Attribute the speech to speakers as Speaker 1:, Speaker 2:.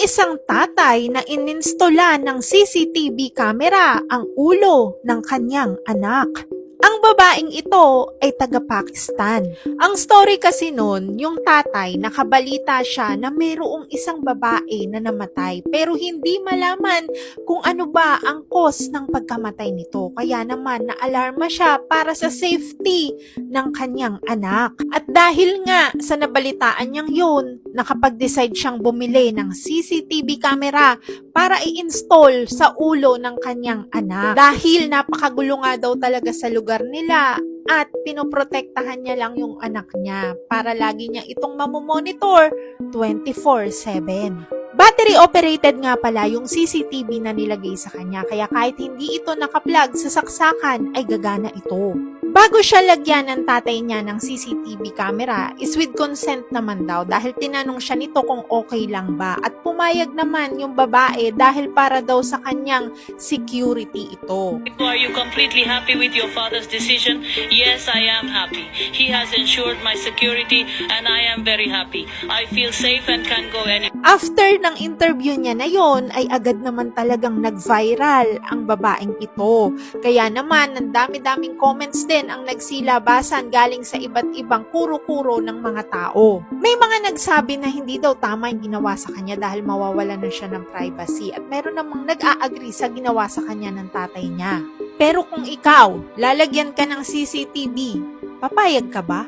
Speaker 1: May isang tatay na ininstola ng CCTV camera ang ulo ng kanyang anak. Ang babaeng ito ay taga-Pakistan. Ang story kasi nun, yung tatay nakabalita siya na mayroong isang babae na namatay pero hindi malaman kung ano ba ang cause ng pagkamatay nito. Kaya naman naalarma siya para sa safety ng kanyang anak. At dahil nga sa nabalitaan niyang yun, nakapag-decide siyang bumili ng CCTV camera para i-install sa ulo ng kanyang anak. Dahil napakagulo nga daw talaga sa lugar nila at pinoprotektahan niya lang yung anak niya para lagi niya itong mamomonitor 24/7. Battery operated nga pala yung CCTV na nilagay sa kanya kaya kahit hindi ito nakaplug sa saksakan ay gagana ito. Bago siya lagyan ng tatay niya ng CCTV camera is with consent naman daw dahil tinanong siya nito kung okay lang ba at pumayag naman yung babae dahil para daw sa kanyang security ito.
Speaker 2: Are you completely happy with your father's decision? Yes, I am happy. He has ensured my security and I am very happy. I feel safe and can go anywhere.
Speaker 1: After ng interview niya na yon ay agad naman talagang nag-viral ang babaeng ito. Kaya naman, ang dami-daming comments din ang nagsilabasan galing sa iba't ibang kuro-kuro ng mga tao. May mga nagsabi na hindi daw tama yung ginawa sa kanya dahil mawawala na siya ng privacy at meron namang nag-a-agree sa ginawa sa kanya ng tatay niya. Pero kung ikaw, lalagyan ka ng CCTV, papayag ka ba?